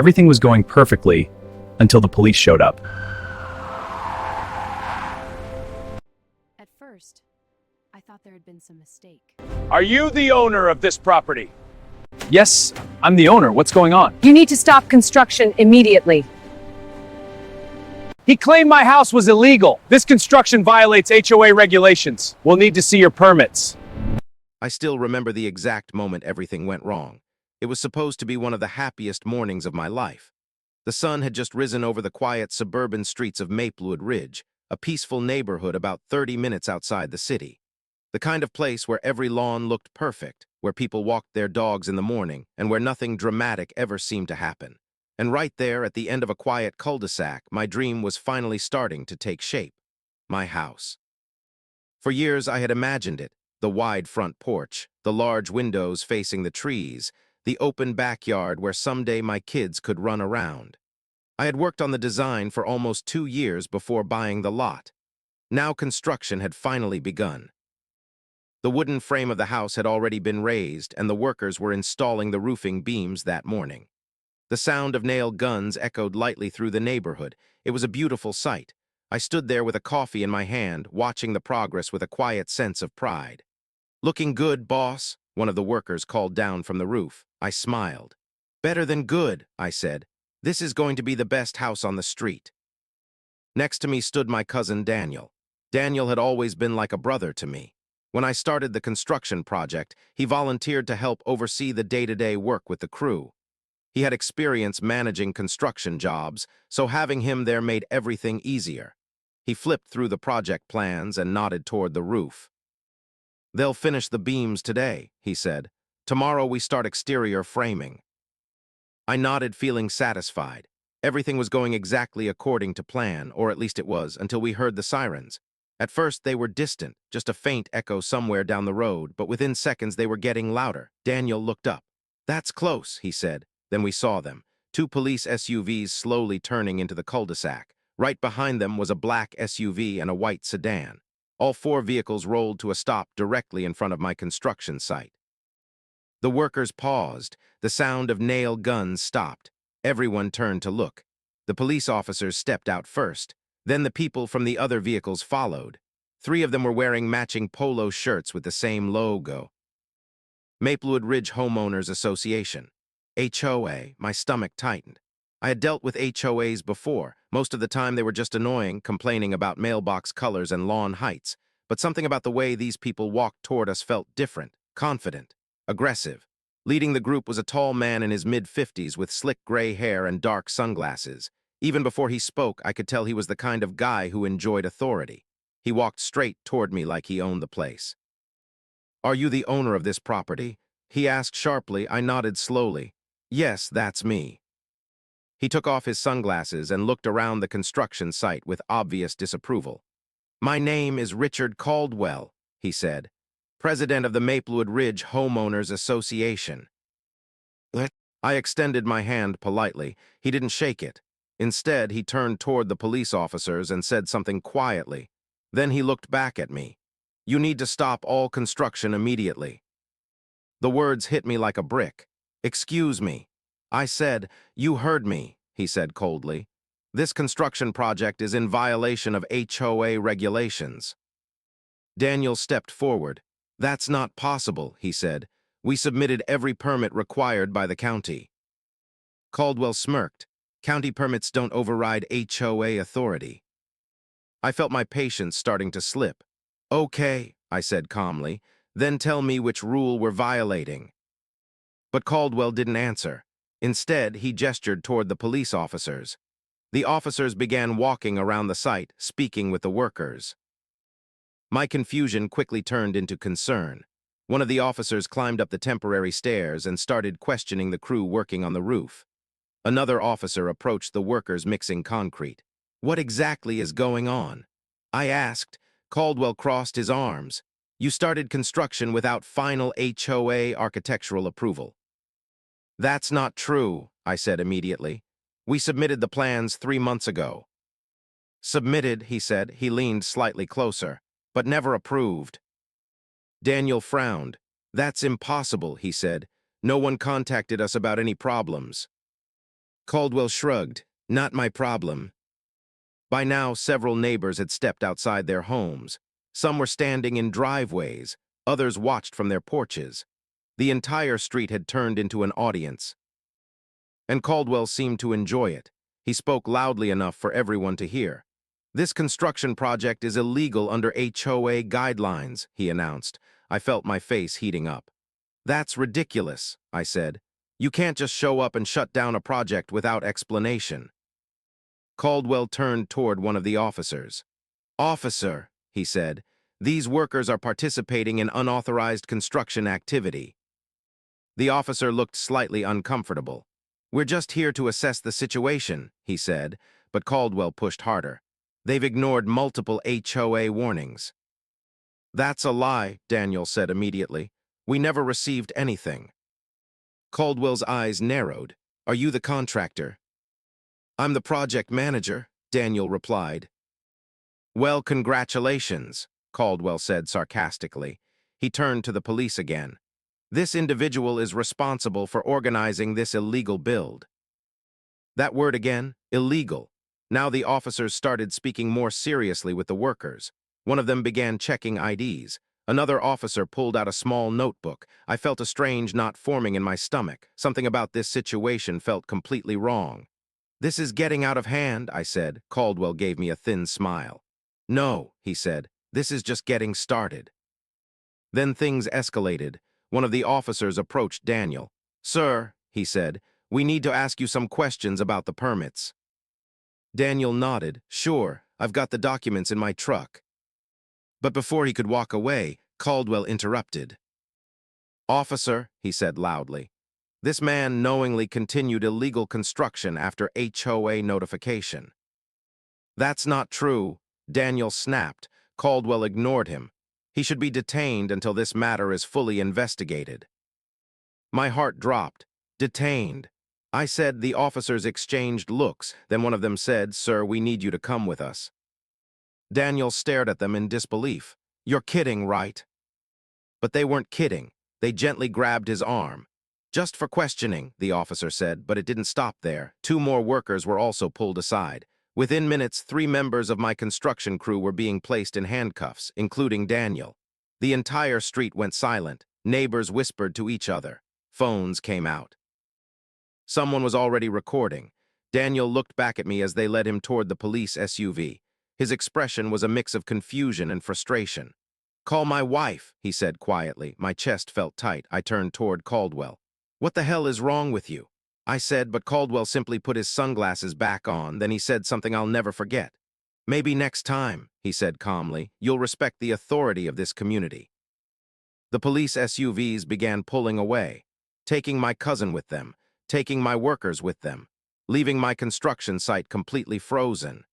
Everything was going perfectly until the police showed up. At first, I thought there had been some mistake. Are you the owner of this property? Yes, I'm the owner. What's going on? You need to stop construction immediately. He claimed my house was illegal. This construction violates HOA regulations. We'll need to see your permits. I still remember the exact moment everything went wrong. It was supposed to be one of the happiest mornings of my life. The sun had just risen over the quiet suburban streets of Maplewood Ridge, a peaceful neighborhood about 30 minutes outside the city. The kind of place where every lawn looked perfect, where people walked their dogs in the morning, and where nothing dramatic ever seemed to happen. And right there, at the end of a quiet cul-de-sac, my dream was finally starting to take shape. My house. For years I had imagined it, the wide front porch, the large windows facing the trees, the open backyard where someday my kids could run around. I had worked on the design for almost 2 years before buying the lot. Now construction had finally begun. The wooden frame of the house had already been raised, and the workers were installing the roofing beams that morning. The sound of nail guns echoed lightly through the neighborhood. It was a beautiful sight. I stood there with a coffee in my hand, watching the progress with a quiet sense of pride. "Looking good, boss," one of the workers called down from the roof. I smiled. "Better than good," I said. "This is going to be the best house on the street." Next to me stood my cousin Daniel. Daniel had always been like a brother to me. When I started the construction project, he volunteered to help oversee the day-to-day work with the crew. He had experience managing construction jobs, so having him there made everything easier. He flipped through the project plans and nodded toward the roof. "They'll finish the beams today," he said. "Tomorrow we start exterior framing." I nodded, feeling satisfied. Everything was going exactly according to plan, or at least it was, until we heard the sirens. At first they were distant, just a faint echo somewhere down the road, but within seconds they were getting louder. Daniel looked up. "That's close," he said. Then we saw them, 2 police SUVs slowly turning into the cul-de-sac. Right behind them was a black SUV and a white sedan. All 4 vehicles rolled to a stop directly in front of my construction site. The workers paused. The sound of nail guns stopped. Everyone turned to look. The police officers stepped out first. Then the people from the other vehicles followed. 3 of them were wearing matching polo shirts with the same logo. Maplewood Ridge Homeowners Association. HOA. My stomach tightened. I had dealt with HOAs before. Most of the time they were just annoying, complaining about mailbox colors and lawn heights. But something about the way these people walked toward us felt different, confident, aggressive. Leading the group was a tall man in his mid-50s with slick gray hair and dark sunglasses. Even before he spoke, I could tell he was the kind of guy who enjoyed authority. He walked straight toward me like he owned the place. "Are you the owner of this property?" he asked sharply. I nodded slowly. "Yes, that's me." He took off his sunglasses and looked around the construction site with obvious disapproval. "My name is Richard Caldwell," he said, "president of the Maplewood Ridge Homeowners Association." I extended my hand politely. He didn't shake it. Instead, he turned toward the police officers and said something quietly. Then he looked back at me. "You need to stop all construction immediately." The words hit me like a brick. "Excuse me." I said. "You heard me," he said coldly. "This construction project is in violation of HOA regulations." Daniel stepped forward. "That's not possible," he said. "We submitted every permit required by the county." Caldwell smirked. "County permits don't override HOA authority." I felt my patience starting to slip. "Okay," I said calmly, "then tell me which rule we're violating." But Caldwell didn't answer. Instead, he gestured toward the police officers. The officers began walking around the site, speaking with the workers. My confusion quickly turned into concern. One of the officers climbed up the temporary stairs and started questioning the crew working on the roof. Another officer approached the workers mixing concrete. "What exactly is going on?" I asked. Caldwell crossed his arms. "You started construction without final HOA architectural approval." "That's not true," I said immediately. "We submitted the plans 3 months ago." "Submitted," he said. He leaned slightly closer. "But never approved." Daniel frowned. "That's impossible," he said. "No one contacted us about any problems." Caldwell shrugged. Not my problem. By now, several neighbors had stepped outside their homes. Some were standing in driveways. Others watched from their porches. The entire street had turned into an audience. And Caldwell seemed to enjoy it. He spoke loudly enough for everyone to hear. This construction project is illegal under HOA guidelines, he announced. I felt my face heating up. That's ridiculous, I said. You can't just show up and shut down a project without explanation. Caldwell turned toward one of the officers. Officer, he said, these workers are participating in unauthorized construction activity. The officer looked slightly uncomfortable. We're just here to assess the situation, he said, but Caldwell pushed harder. They've ignored multiple HOA warnings. That's a lie, Daniel said immediately. We never received anything. Caldwell's eyes narrowed. Are you the contractor? I'm the project manager, Daniel replied. Well, congratulations, Caldwell said sarcastically. He turned to the police again. This individual is responsible for organizing this illegal build. That word again, illegal. Now the officers started speaking more seriously with the workers. One of them began checking IDs. Another officer pulled out a small notebook. I felt a strange knot forming in my stomach. Something about this situation felt completely wrong. This is getting out of hand, I said. Caldwell gave me a thin smile. No, he said. This is just getting started. Then things escalated. One of the officers approached Daniel. Sir, he said, we need to ask you some questions about the permits. Daniel nodded. Sure, I've got the documents in my truck. But before he could walk away, Caldwell interrupted. Officer, he said loudly, this man knowingly continued illegal construction after HOA notification. That's not true, Daniel snapped. Caldwell ignored him. He should be detained until this matter is fully investigated. My heart dropped. Detained. I said the officers exchanged looks, then one of them said, Sir, we need you to come with us. Daniel stared at them in disbelief. You're kidding, right? But they weren't kidding. They gently grabbed his arm. Just for questioning, the officer said, but it didn't stop there. 2 more workers were also pulled aside. Within minutes, 3 members of my construction crew were being placed in handcuffs, including Daniel. The entire street went silent. Neighbors whispered to each other. Phones came out. Someone was already recording. Daniel looked back at me as they led him toward the police SUV. His expression was a mix of confusion and frustration. Call my wife, he said quietly. My chest felt tight. I turned toward Caldwell. What the hell is wrong with you? I said, but Caldwell simply put his sunglasses back on. Then he said something I'll never forget. Maybe next time, he said calmly, you'll respect the authority of this community. The police SUVs began pulling away, taking my cousin with them, taking my workers with them, leaving my construction site completely frozen.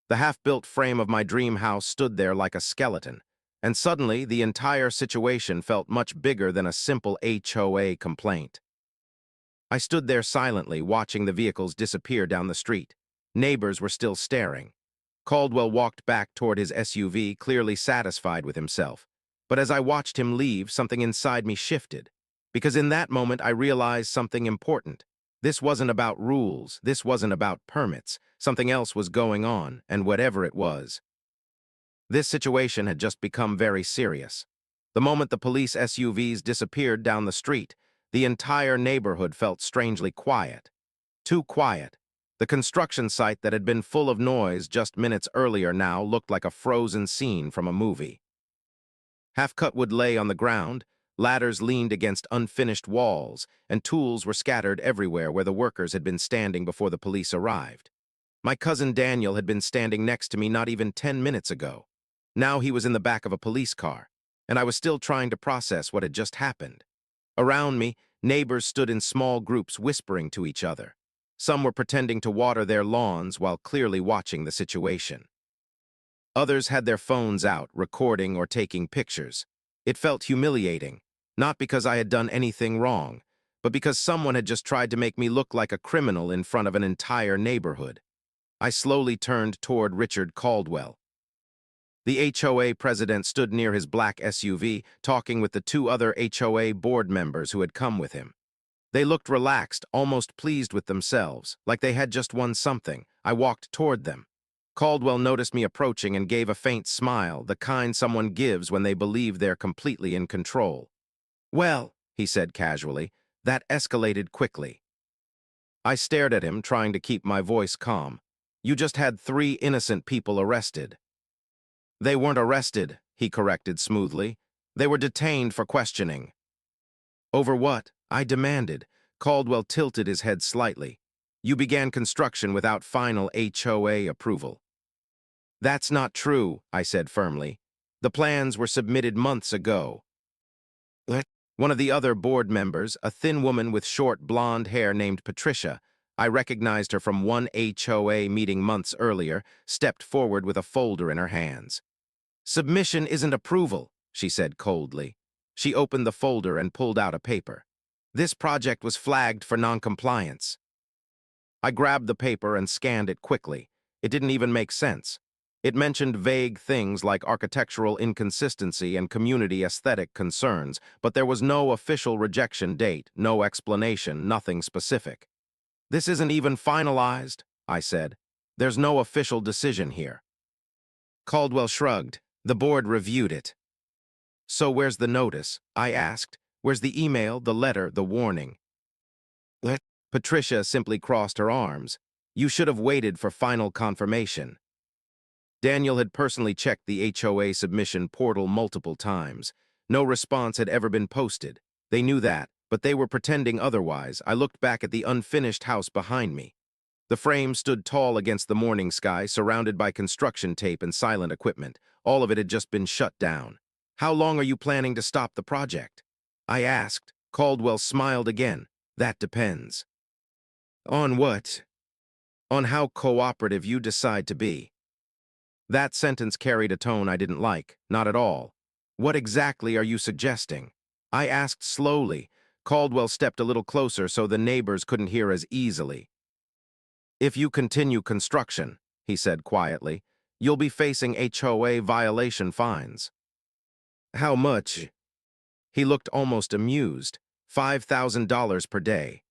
The half-built frame of my dream house stood there like a skeleton, and suddenly the entire situation felt much bigger than a simple HOA complaint. I stood there silently, watching the vehicles disappear down the street. Neighbors were still staring. Caldwell walked back toward his SUV, clearly satisfied with himself. But as I watched him leave, something inside me shifted. Because in that moment, I realized something important. This wasn't about rules. This wasn't about permits. Something else was going on, and whatever it was. This situation had just become very serious. The moment the police SUVs disappeared down the street, the entire neighborhood felt strangely quiet. Too quiet. The construction site that had been full of noise just minutes earlier now looked like a frozen scene from a movie. Half-cut wood lay on the ground, ladders leaned against unfinished walls, and tools were scattered everywhere where the workers had been standing before the police arrived. My cousin Daniel had been standing next to me not even 10 minutes ago. Now he was in the back of a police car, and I was still trying to process what had just happened. Around me, neighbors stood in small groups whispering to each other. Some were pretending to water their lawns while clearly watching the situation. Others had their phones out, recording or taking pictures. It felt humiliating, not because I had done anything wrong, but because someone had just tried to make me look like a criminal in front of an entire neighborhood. I slowly turned toward Richard Caldwell. The HOA president stood near his black SUV, talking with the 2 other HOA board members who had come with him. They looked relaxed, almost pleased with themselves, like they had just won something. I walked toward them. Caldwell noticed me approaching and gave a faint smile, the kind someone gives when they believe they're completely in control. "Well," he said casually, "that escalated quickly." I stared at him, trying to keep my voice calm. "You just had 3 innocent people arrested." "They weren't arrested," he corrected smoothly. "They were detained for questioning." "Over what?" I demanded. Caldwell tilted his head slightly. "You began construction without final HOA approval." "That's not true," I said firmly. "The plans were submitted months ago." What? One of the other board members, a thin woman with short blonde hair named Patricia, I recognized her from one HOA meeting months earlier, stepped forward with a folder in her hands. "Submission isn't approval," she said coldly. She opened the folder and pulled out a paper. "This project was flagged for noncompliance." I grabbed the paper and scanned it quickly. It didn't even make sense. It mentioned vague things like architectural inconsistency and community aesthetic concerns, but there was no official rejection date, no explanation, nothing specific. "This isn't even finalized," I said. "There's no official decision here." Caldwell shrugged. "The board reviewed it." "So where's the notice?" I asked. "Where's the email, the letter, the warning?" What? Patricia simply crossed her arms. "You should have waited for final confirmation." Daniel had personally checked the HOA submission portal multiple times. No response had ever been posted. They knew that, but they were pretending otherwise. I looked back at the unfinished house behind me. The frame stood tall against the morning sky, surrounded by construction tape and silent equipment. All of it had just been shut down. "How long are you planning to stop the project?" I asked. Caldwell smiled again. "That depends." "On what?" "On how cooperative you decide to be." That sentence carried a tone I didn't like, not at all. "What exactly are you suggesting?" I asked slowly. Caldwell stepped a little closer so the neighbors couldn't hear as easily. "If you continue construction," he said quietly, "you'll be facing HOA violation fines." "How much?" He looked almost amused. $5,000 per day.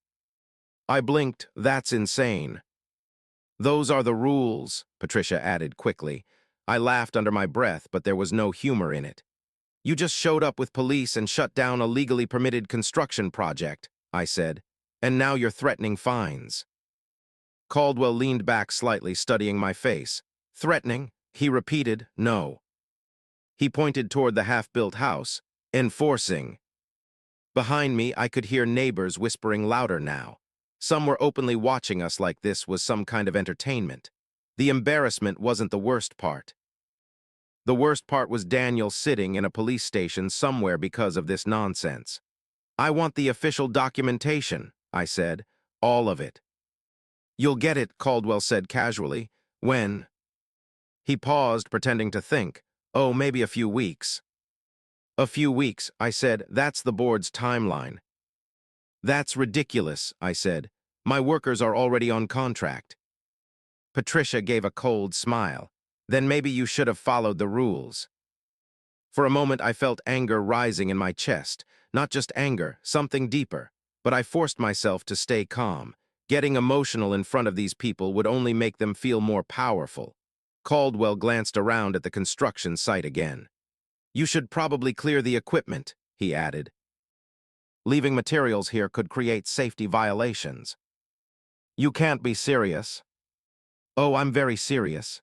I blinked. "That's insane." "Those are the rules," Patricia added quickly. I laughed under my breath, but there was no humor in it. "You just showed up with police and shut down a legally permitted construction project," I said, "and now you're threatening fines." Caldwell leaned back slightly, studying my face. "Threatening?" he repeated. "No." He pointed toward the half-built house. "Enforcing." Behind me, I could hear neighbors whispering louder now. Some were openly watching us like this was some kind of entertainment. The embarrassment wasn't the worst part. The worst part was Daniel sitting in a police station somewhere because of this nonsense. "I want the official documentation," I said. "All of it." "You'll get it," Caldwell said casually. "When?" He paused, pretending to think. "Oh, maybe a few weeks." "A few weeks," I said. "That's the board's timeline." "That's ridiculous," I said. "My workers are already on contract." Patricia gave a cold smile. "Then maybe you should have followed the rules." For a moment I felt anger rising in my chest. Not just anger, something deeper. But I forced myself to stay calm. Getting emotional in front of these people would only make them feel more powerful. Caldwell glanced around at the construction site again. "You should probably clear the equipment," he added. "Leaving materials here could create safety violations." "You can't be serious." "Oh, I'm very serious."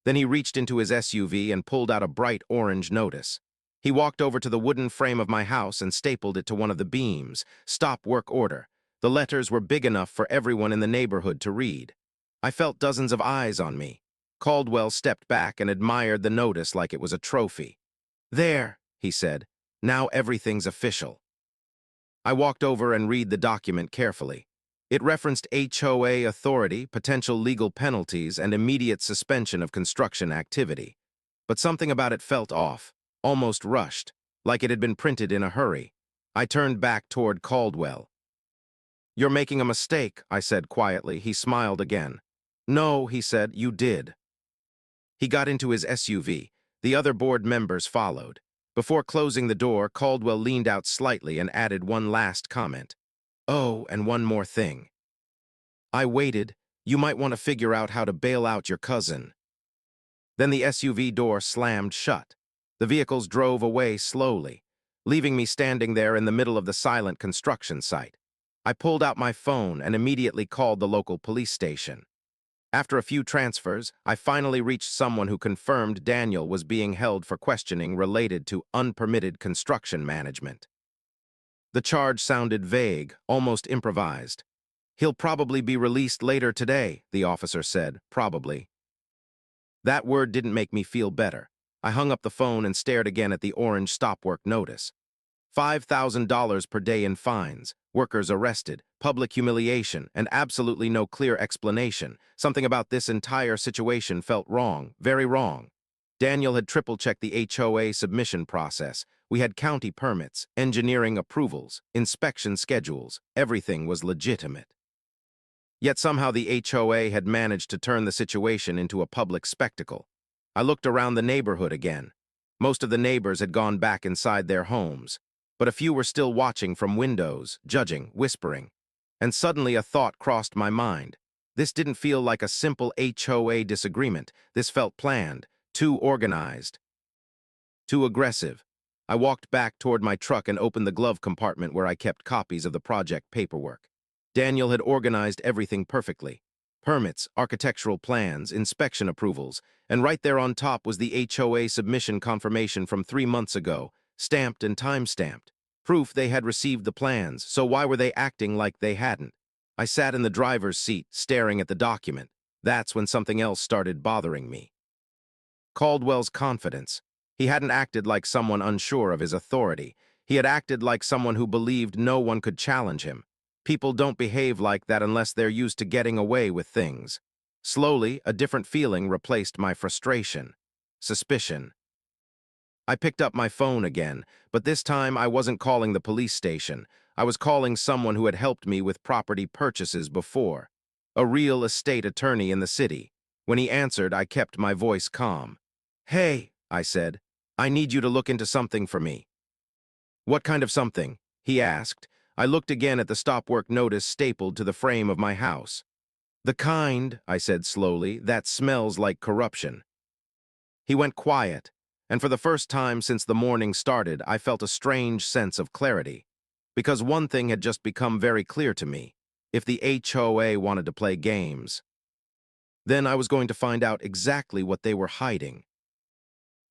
Then he reached into his SUV and pulled out a bright orange notice. He walked over to the wooden frame of my house and stapled it to one of the beams. "Stop work order." The letters were big enough for everyone in the neighborhood to read. I felt dozens of eyes on me. Caldwell stepped back and admired the notice like it was a trophy. "There," he said. "Now everything's official." I walked over and read the document carefully. It referenced HOA authority, potential legal penalties, and immediate suspension of construction activity. But something about it felt off, almost rushed, like it had been printed in a hurry. I turned back toward Caldwell. "You're making a mistake," I said quietly. He smiled again. "No," he said, "you did." He got into his SUV. The other board members followed. Before closing the door, Caldwell leaned out slightly and added one last comment. Oh, and one more thing. I waited. You might want to figure out how to bail out your cousin. Then the SUV door slammed shut. The vehicles drove away slowly, leaving me standing there in the middle of the silent construction site. I pulled out my phone and immediately called the local police station. After a few transfers, I finally reached someone who confirmed Daniel was being held for questioning related to unpermitted construction management. The charge sounded vague, almost improvised. He'll probably be released later today, the officer said, probably. That word didn't make me feel better. I hung up the phone and stared again at the orange stop work notice. $5,000 per day in fines, workers arrested, public humiliation, and absolutely no clear explanation. Something about this entire situation felt wrong, very wrong. Daniel had triple-checked the HOA submission process. We had county permits, engineering approvals, inspection schedules. Everything was legitimate. Yet somehow the HOA had managed to turn the situation into a public spectacle. I looked around the neighborhood again. Most of the neighbors had gone back inside their homes, but a few were still watching from windows, judging, whispering. And suddenly a thought crossed my mind. This didn't feel like a simple HOA disagreement. This felt planned, too organized, too aggressive. I walked back toward my truck and opened the glove compartment where I kept copies of the project paperwork. Daniel had organized everything perfectly. Permits, architectural plans, inspection approvals, and right there on top was the HOA submission confirmation from 3 months ago, stamped and time-stamped. Proof they had received the plans, so why were they acting like they hadn't? I sat in the driver's seat, staring at the document. That's when something else started bothering me. Caldwell's confidence. He hadn't acted like someone unsure of his authority. He had acted like someone who believed no one could challenge him. People don't behave like that unless they're used to getting away with things. Slowly, a different feeling replaced my frustration. Suspicion. I picked up my phone again, but this time I wasn't calling the police station. I was calling someone who had helped me with property purchases before. A real estate attorney in the city. When he answered, I kept my voice calm. "Hey," I said, "I need you to look into something for me." "What kind of something?" he asked. I looked again at the stop work notice stapled to the frame of my house. "The kind," I said slowly, "that smells like corruption." He went quiet, and for the first time since the morning started, I felt a strange sense of clarity. Because one thing had just become very clear to me. If the HOA wanted to play games, then I was going to find out exactly what they were hiding.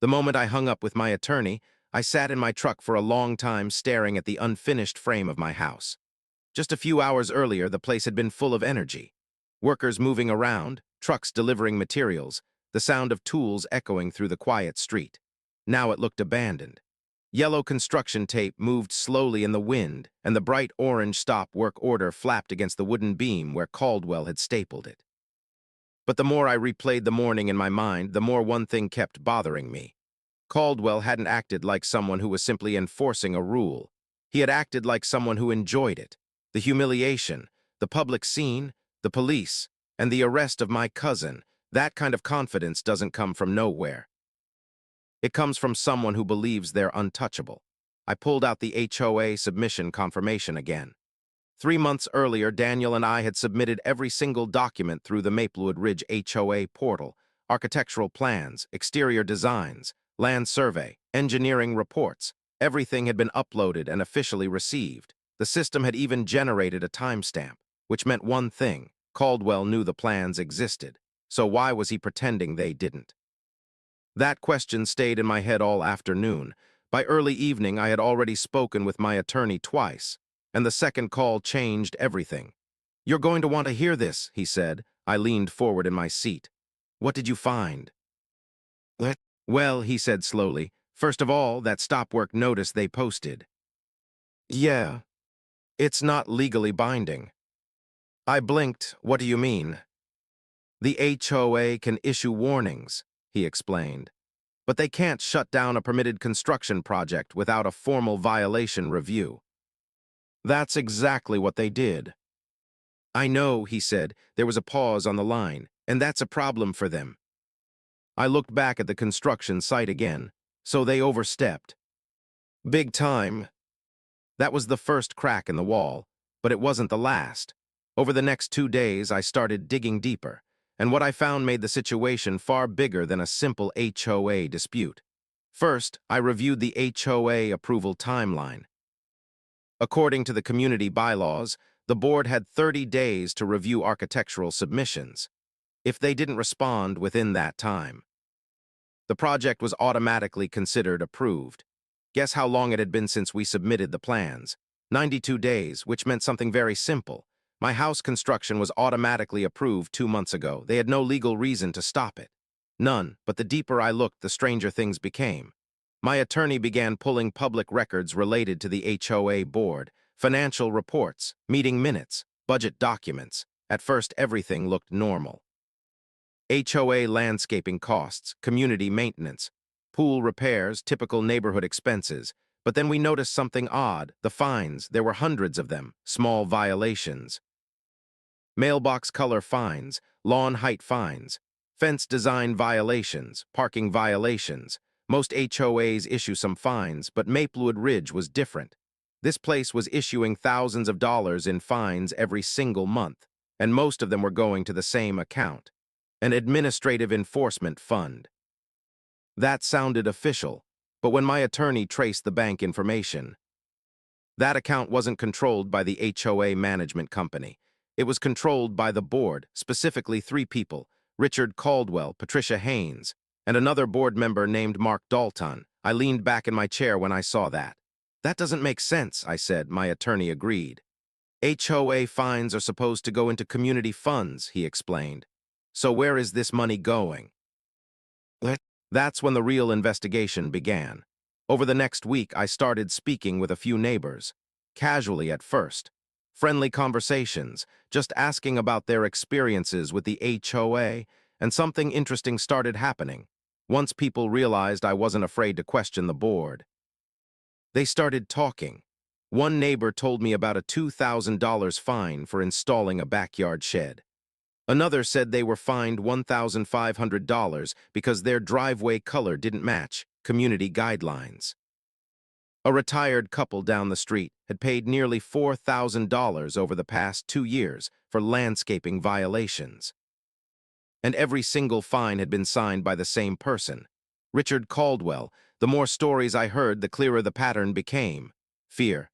The moment I hung up with my attorney, I sat in my truck for a long time staring at the unfinished frame of my house. Just a few hours earlier, the place had been full of energy. Workers moving around, trucks delivering materials, the sound of tools echoing through the quiet street. Now it looked abandoned. Yellow construction tape moved slowly in the wind, and the bright orange stop work order flapped against the wooden beam where Caldwell had stapled it. But the more I replayed the morning in my mind, the more one thing kept bothering me. Caldwell hadn't acted like someone who was simply enforcing a rule. He had acted like someone who enjoyed it. The humiliation, the public scene, the police, and the arrest of my cousin. That kind of confidence doesn't come from nowhere. It comes from someone who believes they're untouchable. I pulled out the HOA submission confirmation again. 3 months earlier, Daniel and I had submitted every single document through the Maplewood Ridge HOA portal: architectural plans, exterior designs, land survey, engineering reports. Everything had been uploaded and officially received. The system had even generated a timestamp, which meant one thing: Caldwell knew the plans existed. So why was he pretending they didn't? That question stayed in my head all afternoon. By early evening, I had already spoken with my attorney twice, and the second call changed everything. "You're going to want to hear this," he said. I leaned forward in my seat. "What did you find?" "What?" "Well," he said slowly, "first of all, that stop work notice they posted." "Yeah, it's not legally binding." I blinked. "What do you mean?" "The HOA can issue warnings," he explained, "but they can't shut down a permitted construction project without a formal violation review." That's exactly what they did. "I know," he said. There was a pause on the line. "And that's a problem for them." I looked back at the construction site again. So they overstepped. Big time. That was the first crack in the wall. But it wasn't the last. Over the next 2 days, I started digging deeper, and what I found made the situation far bigger than a simple HOA dispute. First, I reviewed the HOA approval timeline. According to the community bylaws, the board had 30 days to review architectural submissions. If they didn't respond within that time, the project was automatically considered approved. Guess how long it had been since we submitted the plans? 92 days, which meant something very simple. My house construction was automatically approved 2 months ago. They had no legal reason to stop it. None, but the deeper I looked, the stranger things became. My attorney began pulling public records related to the HOA board, financial reports, meeting minutes, budget documents. At first, everything looked normal. HOA landscaping costs, community maintenance, pool repairs, typical neighborhood expenses. But then we noticed something odd. The fines, there were hundreds of them, small violations. Mailbox color fines, lawn height fines, fence design violations, parking violations. Most HOAs issue some fines, but Maplewood Ridge was different. This place was issuing thousands of dollars in fines every single month, and most of them were going to the same account, an administrative enforcement fund. That sounded official, but when my attorney traced the bank information, that account wasn't controlled by the HOA management company. It was controlled by the board, specifically 3 people, Richard Caldwell, Patricia Haynes, and another board member named Mark Dalton. I leaned back in my chair when I saw that. That doesn't make sense, I said. My attorney agreed. HOA fines are supposed to go into community funds, he explained. So where is this money going? That's when the real investigation began. Over the next week, I started speaking with a few neighbors. Casually at first. Friendly conversations, just asking about their experiences with the HOA, and something interesting started happening. Once people realized I wasn't afraid to question the board, they started talking. One neighbor told me about a $2,000 fine for installing a backyard shed. Another said they were fined $1,500 because their driveway color didn't match community guidelines. A retired couple down the street had paid nearly $4,000 over the past 2 years for landscaping violations. And every single fine had been signed by the same person, Richard Caldwell. The more stories I heard, the clearer the pattern became. Fear.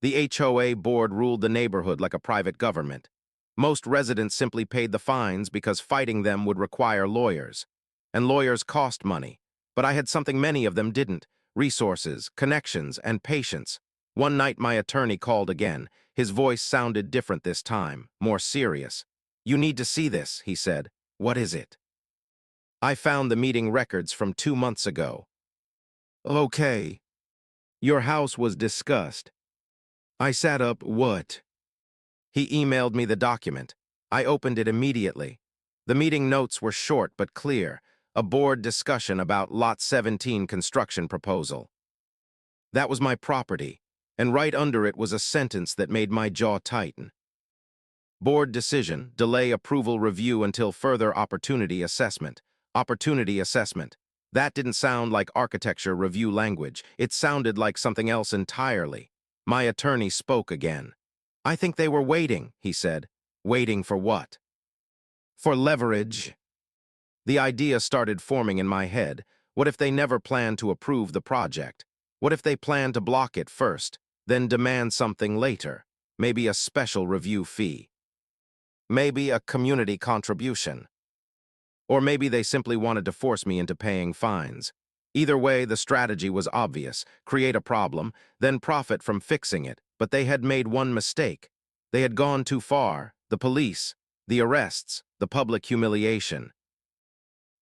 The HOA board ruled the neighborhood like a private government. Most residents simply paid the fines because fighting them would require lawyers. And lawyers cost money. But I had something many of them didn't: resources, connections, and patience. One night my attorney called again. His voice sounded different this time, more serious. "You need to see this," he said. "What is it?" I found the meeting records from 2 months ago. "Okay. Your house was discussed." I sat up. "What?" He emailed me the document. I opened it immediately. The meeting notes were short but clear. A board discussion about Lot 17 construction proposal. That was my property, and right under it was a sentence that made my jaw tighten. Board decision, delay approval review until further opportunity assessment. Opportunity assessment. That didn't sound like architecture review language. It sounded like something else entirely. My attorney spoke again. "I think they were waiting," he said. "Waiting for what?" "For leverage." The idea started forming in my head. What if they never planned to approve the project? What if they planned to block it first, then demand something later? Maybe a special review fee. Maybe a community contribution. Or maybe they simply wanted to force me into paying fines. Either way, the strategy was obvious: create a problem, then profit from fixing it. But they had made one mistake. They had gone too far. The police, the arrests, the public humiliation.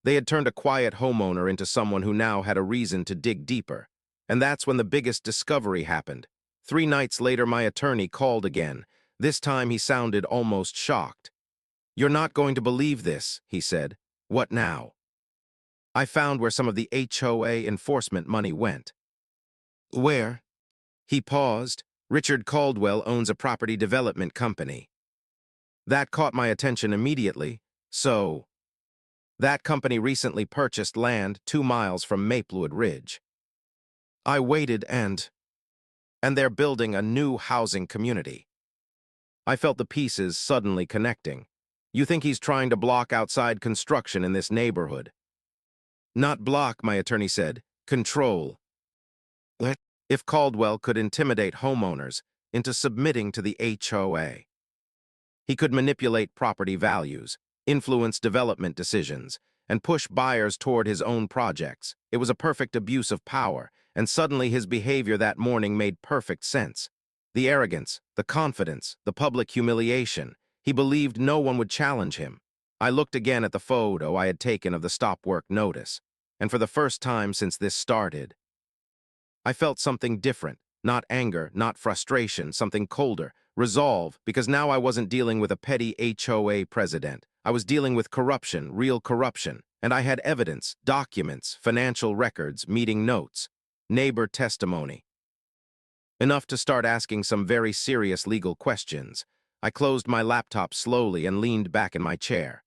They had turned a quiet homeowner into someone who now had a reason to dig deeper. And that's when the biggest discovery happened. 3 nights later, my attorney called again. This time he sounded almost shocked. "You're not going to believe this," he said. "What now?" "I found where some of the HOA enforcement money went." "Where?" He paused. "Richard Caldwell owns a property development company." That caught my attention immediately. So, that company recently purchased land 2 miles from Maplewood Ridge. I waited and and they're building a new housing community. I felt the pieces suddenly connecting. You think he's trying to block outside construction in this neighborhood? Not block, my attorney said. Control. What? If Caldwell could intimidate homeowners into submitting to the HOA. He could manipulate property values, influence development decisions, and push buyers toward his own projects. It was a perfect abuse of power, and suddenly his behavior that morning made perfect sense. The arrogance, the confidence, the public humiliation. He believed no one would challenge him. I looked again at the photo I had taken of the stop work notice, and for the first time since this started, I felt something different. Not anger, not frustration, something colder. Resolve, because now I wasn't dealing with a petty HOA president. I was dealing with corruption, real corruption, and I had evidence, documents, financial records, meeting notes, neighbor testimony. Enough to start asking some very serious legal questions. I closed my laptop slowly and leaned back in my chair.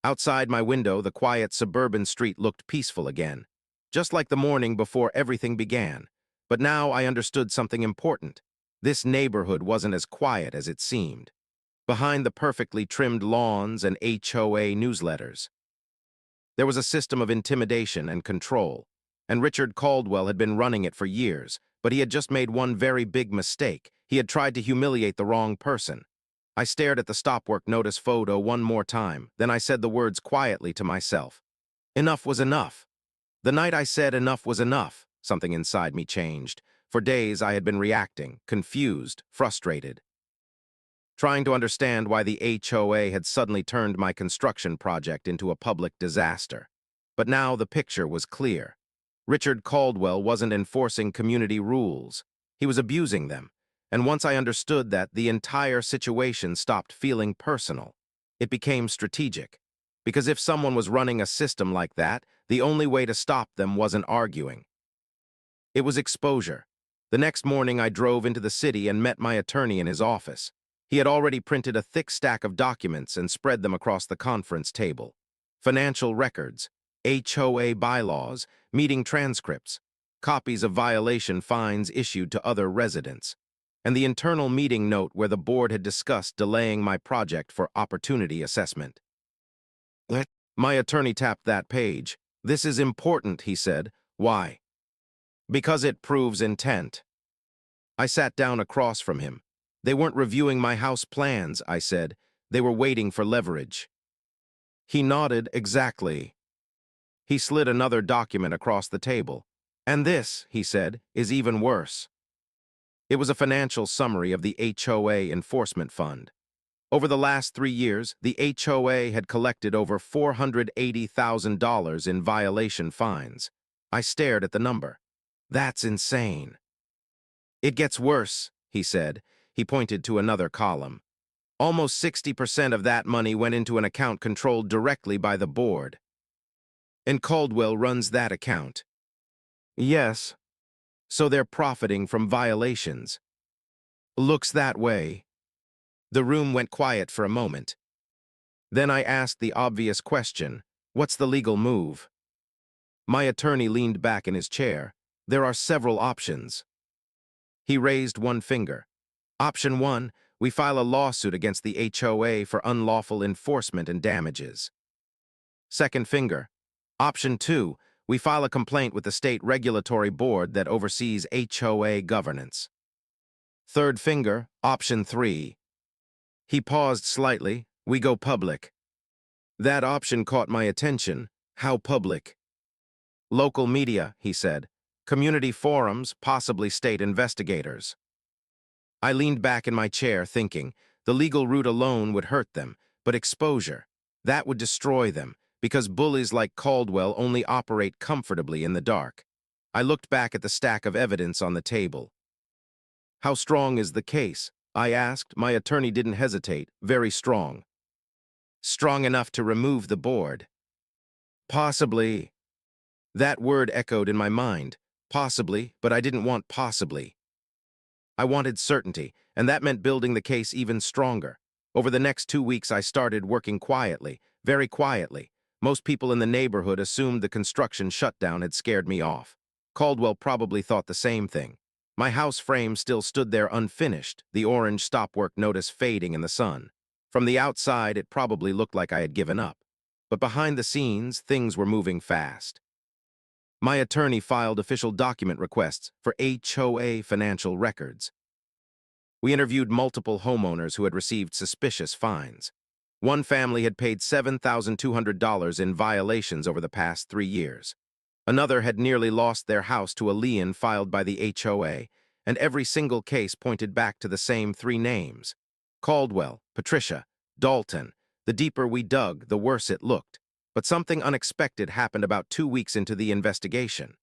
Outside my window, the quiet suburban street looked peaceful again, just like the morning before everything began. But now I understood something important. This neighborhood wasn't as quiet as it seemed. Behind the perfectly trimmed lawns and HOA newsletters, there was a system of intimidation and control, and Richard Caldwell had been running it for years, but he had just made one very big mistake. He had tried to humiliate the wrong person. I stared at the stop work notice photo one more time, then I said the words quietly to myself. Enough was enough. The night I said enough was enough, something inside me changed. For days I had been reacting, confused, frustrated, trying to understand why the HOA had suddenly turned my construction project into a public disaster. But now the picture was clear. Richard Caldwell wasn't enforcing community rules. He was abusing them. And once I understood that, the entire situation stopped feeling personal. It became strategic. Because if someone was running a system like that, the only way to stop them wasn't arguing. It was exposure. The next morning I drove into the city and met my attorney in his office. He had already printed a thick stack of documents and spread them across the conference table. Financial records, HOA bylaws, meeting transcripts, copies of violation fines issued to other residents, and the internal meeting note where the board had discussed delaying my project for opportunity assessment. My attorney tapped that page. "This is important," he said. "Why?" "Because it proves intent." I sat down across from him. "They weren't reviewing my house plans," I said. "They were waiting for leverage." He nodded. "Exactly." He slid another document across the table. "And this," he said, "is even worse." It was a financial summary of the HOA Enforcement Fund. Over the last 3 years, the HOA had collected over $480,000 in violation fines. I stared at the number. "That's insane." "It gets worse," he said. He pointed to another column. "Almost 60% of that money went into an account controlled directly by the board. And Caldwell runs that account." "Yes. So they're profiting from violations." "Looks that way." The room went quiet for a moment. Then I asked the obvious question, "What's the legal move?" My attorney leaned back in his chair. "There are several options." He raised one finger. "Option 1, we file a lawsuit against the HOA for unlawful enforcement and damages." Second finger. "Option 2, we file a complaint with the state regulatory board that oversees HOA governance." Third finger. Option 3. He paused slightly. "We go public." That option caught my attention. "How public?" "Local media," he said. "Community forums, possibly state investigators." I leaned back in my chair thinking, the legal route alone would hurt them, but exposure, that would destroy them, because bullies like Caldwell only operate comfortably in the dark. I looked back at the stack of evidence on the table. "How strong is the case?" I asked. My attorney didn't hesitate. "Very strong." "Strong enough to remove the board?" "Possibly." That word echoed in my mind. Possibly, but I didn't want possibly. I wanted certainty, and that meant building the case even stronger. Over the next 2 weeks, I started working quietly, very quietly. Most people in the neighborhood assumed the construction shutdown had scared me off. Caldwell probably thought the same thing. My house frame still stood there unfinished, the orange stopwork notice fading in the sun. From the outside, it probably looked like I had given up. But behind the scenes, things were moving fast. My attorney filed official document requests for HOA financial records. We interviewed multiple homeowners who had received suspicious fines. One family had paid $7,200 in violations over the past 3 years. Another had nearly lost their house to a lien filed by the HOA, and every single case pointed back to the same 3 names: Caldwell, Patricia, Dalton. The deeper we dug, the worse it looked. But something unexpected happened about 2 weeks into the investigation.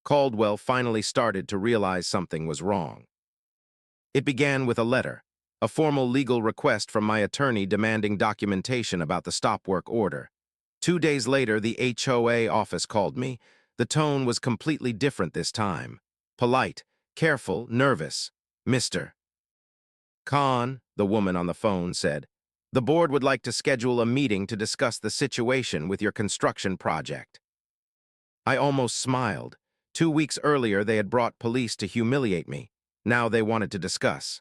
Caldwell finally started to realize something was wrong. It began with a letter, a formal legal request from my attorney demanding documentation about the stop work order. 2 days later, the HOA office called me. The tone was completely different this time. Polite, careful, nervous. "Mr. Khan," the woman on the phone said, "the board would like to schedule a meeting to discuss the situation with your construction project." I almost smiled. 2 weeks earlier, they had brought police to humiliate me. Now they wanted to discuss.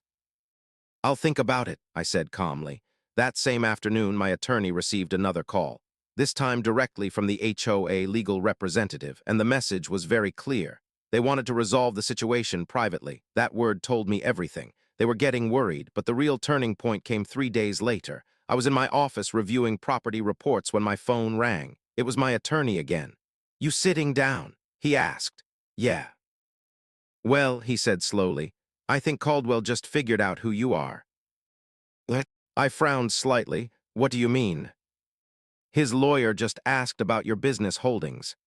"I'll think about it," I said calmly. That same afternoon, my attorney received another call, this time directly from the HOA legal representative, and the message was very clear. They wanted to resolve the situation privately. That word told me everything. They were getting worried, but the real turning point came 3 days later. I was in my office reviewing property reports when my phone rang. It was my attorney again. "You sitting down?" he asked. "Yeah." "Well," he said slowly, "I think Caldwell just figured out who you are." "What?" I frowned slightly. "What do you mean?" "His lawyer just asked about your business holdings."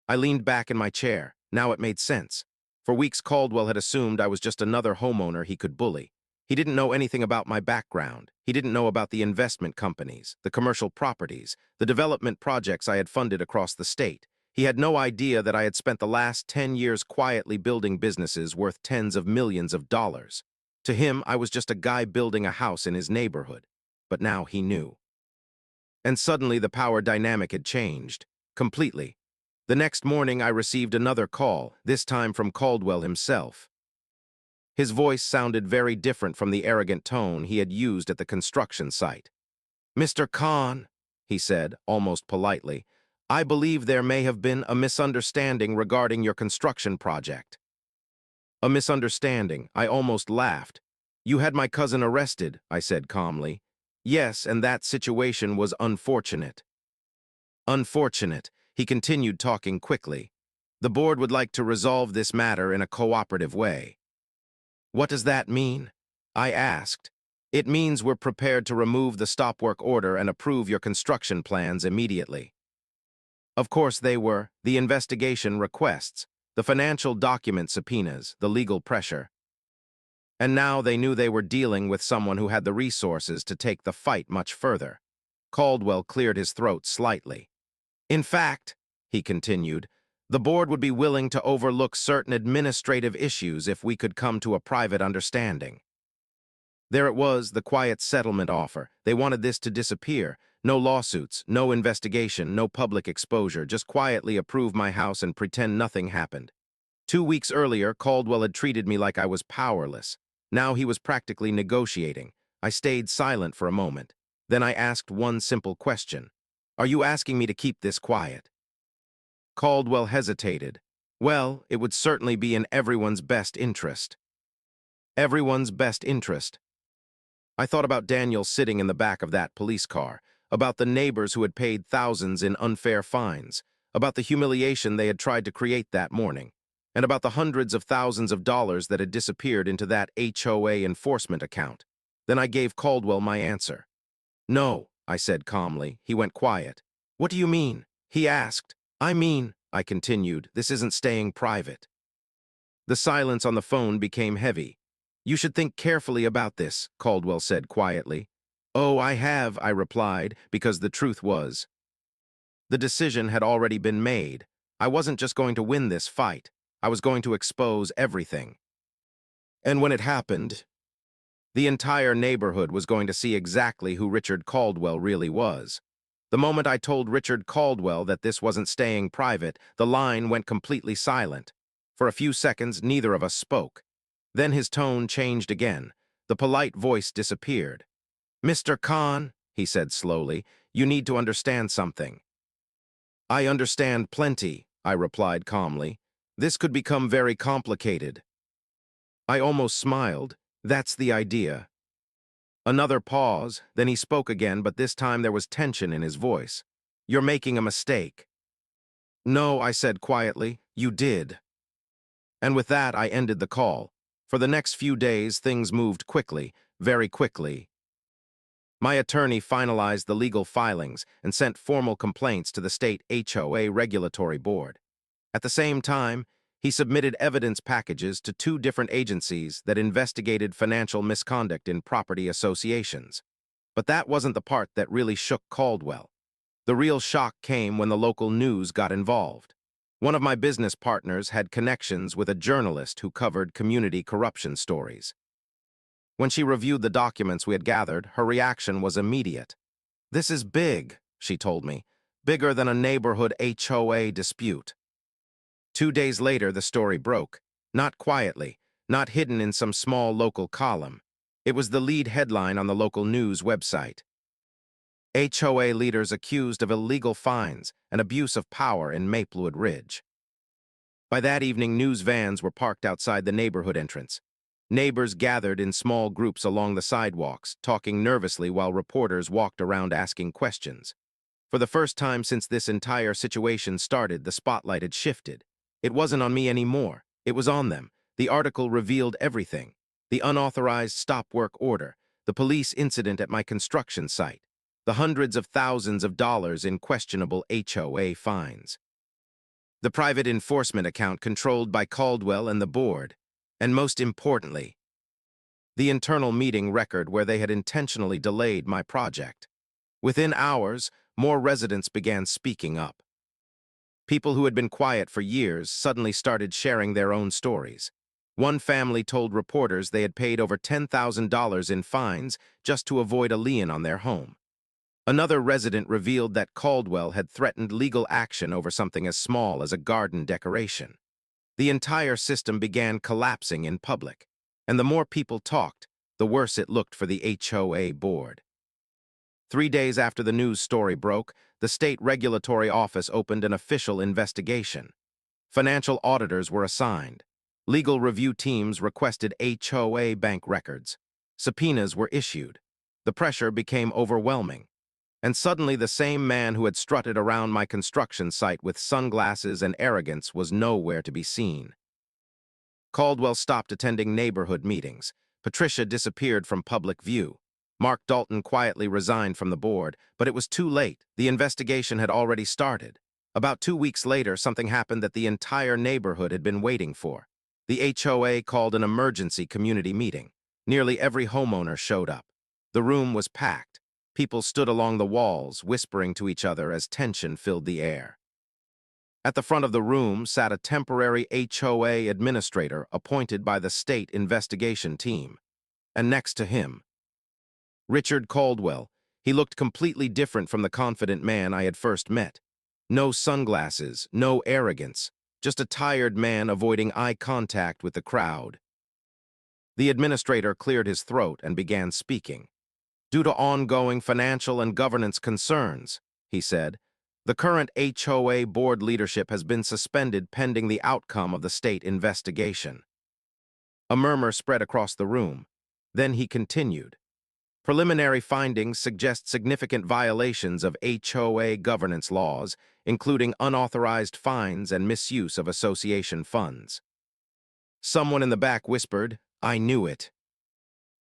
I leaned back in my chair. Now it made sense. For weeks, Caldwell had assumed I was just another homeowner he could bully. He didn't know anything about my background. He didn't know about the investment companies, the commercial properties, the development projects I had funded across the state. He had no idea that I had spent the last 10 years quietly building businesses worth tens of millions of dollars. To him, I was just a guy building a house in his neighborhood. But now he knew. And suddenly the power dynamic had changed. Completely. The next morning I received another call, this time from Caldwell himself. His voice sounded very different from the arrogant tone he had used at the construction site. "Mr. Khan," he said, almost politely, "I believe there may have been a misunderstanding regarding your construction project." "A misunderstanding," I almost laughed. "You had my cousin arrested," I said calmly. "Yes, and that situation was unfortunate." "Unfortunate," he continued, talking quickly. "The board would like to resolve this matter in a cooperative way." "What does that mean?" I asked. "It means we're prepared to remove the stop work order and approve your construction plans immediately." Of course they were, the investigation requests, the financial document subpoenas, the legal pressure. And now they knew they were dealing with someone who had the resources to take the fight much further. Caldwell cleared his throat slightly. "In fact," he continued, "the board would be willing to overlook certain administrative issues if we could come to a private understanding." There it was, the quiet settlement offer. They wanted this to disappear. No lawsuits, no investigation, no public exposure, just quietly approve my house and pretend nothing happened. 2 weeks earlier, Caldwell had treated me like I was powerless. Now he was practically negotiating. I stayed silent for a moment. Then I asked one simple question. "Are you asking me to keep this quiet?" Caldwell hesitated. "Well, it would certainly be in everyone's best interest." Everyone's best interest. I thought about Daniel sitting in the back of that police car, about the neighbors who had paid thousands in unfair fines, about the humiliation they had tried to create that morning, and about the hundreds of thousands of dollars that had disappeared into that HOA enforcement account. Then I gave Caldwell my answer. "No," I said calmly. He went quiet. "What do you mean?" he asked. "I mean," I continued, "this isn't staying private." The silence on the phone became heavy. "You should think carefully about this," Caldwell said quietly. "Oh, I have," I replied, because the truth was, the decision had already been made. I wasn't just going to win this fight. I was going to expose everything. And when it happened, the entire neighborhood was going to see exactly who Richard Caldwell really was. The moment I told Richard Caldwell that this wasn't staying private, the line went completely silent. For a few seconds, neither of us spoke. Then his tone changed again. The polite voice disappeared. "Mr. Khan," he said slowly, "you need to understand something." "I understand plenty," I replied calmly. "This could become very complicated." I almost smiled. That's the idea. Another pause, then he spoke again, but this time there was tension in his voice. "You're making a mistake." "No," I said quietly, "you did." And with that, I ended the call. For the next few days, things moved quickly, very quickly. My attorney finalized the legal filings and sent formal complaints to the state HOA regulatory board. At the same time, he submitted evidence packages to 2 different agencies that investigated financial misconduct in property associations. But that wasn't the part that really shook Caldwell. The real shock came when the local news got involved. One of my business partners had connections with a journalist who covered community corruption stories. When she reviewed the documents we had gathered, her reaction was immediate. "This is big," she told me, "bigger than a neighborhood HOA dispute." 2 days later, the story broke. Not quietly, not hidden in some small local column. It was the lead headline on the local news website. HOA leaders accused of illegal fines and abuse of power in Maplewood Ridge. By that evening, news vans were parked outside the neighborhood entrance. Neighbors gathered in small groups along the sidewalks, talking nervously while reporters walked around asking questions. For the first time since this entire situation started, the spotlight had shifted. It wasn't on me anymore. It was on them. The article revealed everything. The unauthorized stop work order, the police incident at my construction site, the hundreds of thousands of dollars in questionable HOA fines, the private enforcement account controlled by Caldwell and the board, and most importantly, the internal meeting record where they had intentionally delayed my project. Within hours, more residents began speaking up. People who had been quiet for years suddenly started sharing their own stories. One family told reporters they had paid over $10,000 in fines just to avoid a lien on their home. Another resident revealed that Caldwell had threatened legal action over something as small as a garden decoration. The entire system began collapsing in public, and the more people talked, the worse it looked for the HOA board. 3 days after the news story broke, the state regulatory office opened an official investigation. Financial auditors were assigned. Legal review teams requested HOA bank records. Subpoenas were issued. The pressure became overwhelming. And suddenly the same man who had strutted around my construction site with sunglasses and arrogance was nowhere to be seen. Caldwell stopped attending neighborhood meetings. Patricia disappeared from public view. Mark Dalton quietly resigned from the board, but it was too late. The investigation had already started. About 2 weeks later, something happened that the entire neighborhood had been waiting for. The HOA called an emergency community meeting. Nearly every homeowner showed up. The room was packed. People stood along the walls, whispering to each other as tension filled the air. At the front of the room sat a temporary HOA administrator appointed by the state investigation team. And next to him, Richard Caldwell. He looked completely different from the confident man I had first met. No sunglasses, no arrogance, just a tired man avoiding eye contact with the crowd. The administrator cleared his throat and began speaking. "Due to ongoing financial and governance concerns," he said, "the current HOA board leadership has been suspended pending the outcome of the state investigation." A murmur spread across the room. Then he continued. "Preliminary findings suggest significant violations of HOA governance laws, including unauthorized fines and misuse of association funds." Someone in the back whispered, "I knew it."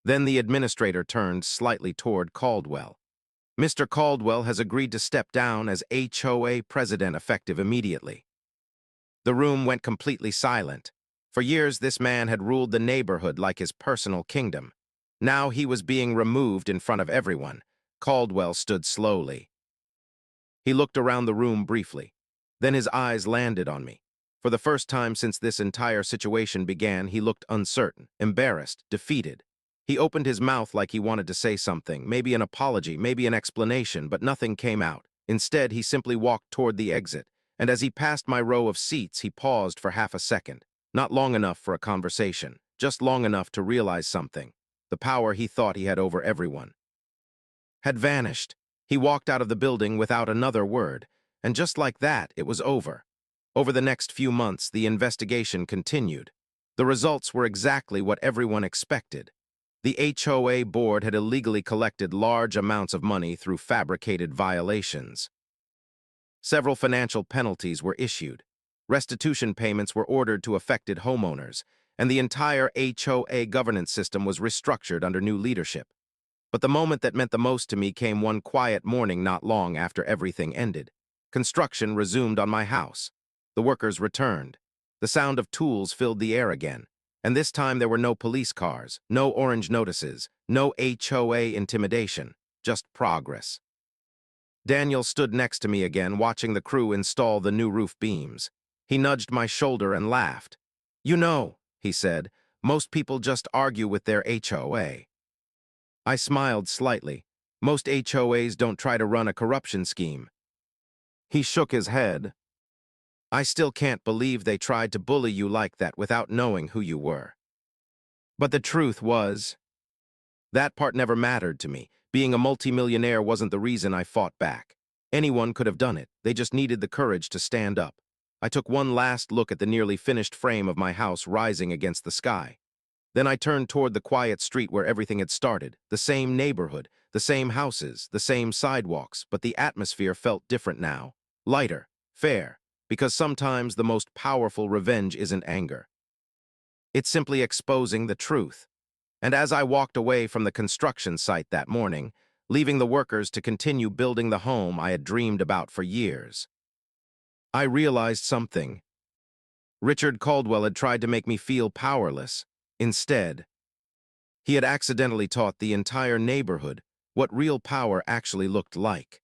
Then the administrator turned slightly toward Caldwell. "Mr. Caldwell has agreed to step down as HOA president effective immediately." The room went completely silent. For years, this man had ruled the neighborhood like his personal kingdom. Now he was being removed in front of everyone. Caldwell stood slowly. He looked around the room briefly. Then his eyes landed on me. For the first time since this entire situation began, he looked uncertain, embarrassed, defeated. He opened his mouth like he wanted to say something, maybe an apology, maybe an explanation, but nothing came out. Instead, he simply walked toward the exit, and as he passed my row of seats, he paused for half a second. Not long enough for a conversation, just long enough to realize something. The power he thought he had over everyone had vanished. He walked out of the building without another word, and just like that, it was over. Over the next few months, the investigation continued. The results were exactly what everyone expected. The HOA board had illegally collected large amounts of money through fabricated violations. Several financial penalties were issued. Restitution payments were ordered to affected homeowners, and the entire HOA governance system was restructured under new leadership. But the moment that meant the most to me came one quiet morning not long after everything ended. Construction resumed on my house. The workers returned. The sound of tools filled the air again. And this time there were no police cars, no orange notices, no HOA intimidation, just progress. Daniel stood next to me again, watching the crew install the new roof beams. He nudged my shoulder and laughed. "You know," he said, "most people just argue with their HOA." I smiled slightly. Most HOAs don't try to run a corruption scheme. He shook his head. "I still can't believe they tried to bully you like that without knowing who you were." But the truth was, that part never mattered to me. Being a multimillionaire wasn't the reason I fought back. Anyone could have done it. They just needed the courage to stand up. I took one last look at the nearly finished frame of my house rising against the sky. Then I turned toward the quiet street where everything had started. The same neighborhood, the same houses, the same sidewalks, but the atmosphere felt different now. Lighter, fair, because sometimes the most powerful revenge isn't anger. It's simply exposing the truth. And as I walked away from the construction site that morning, leaving the workers to continue building the home I had dreamed about for years, I realized something. Richard Caldwell had tried to make me feel powerless. Instead, he had accidentally taught the entire neighborhood what real power actually looked like.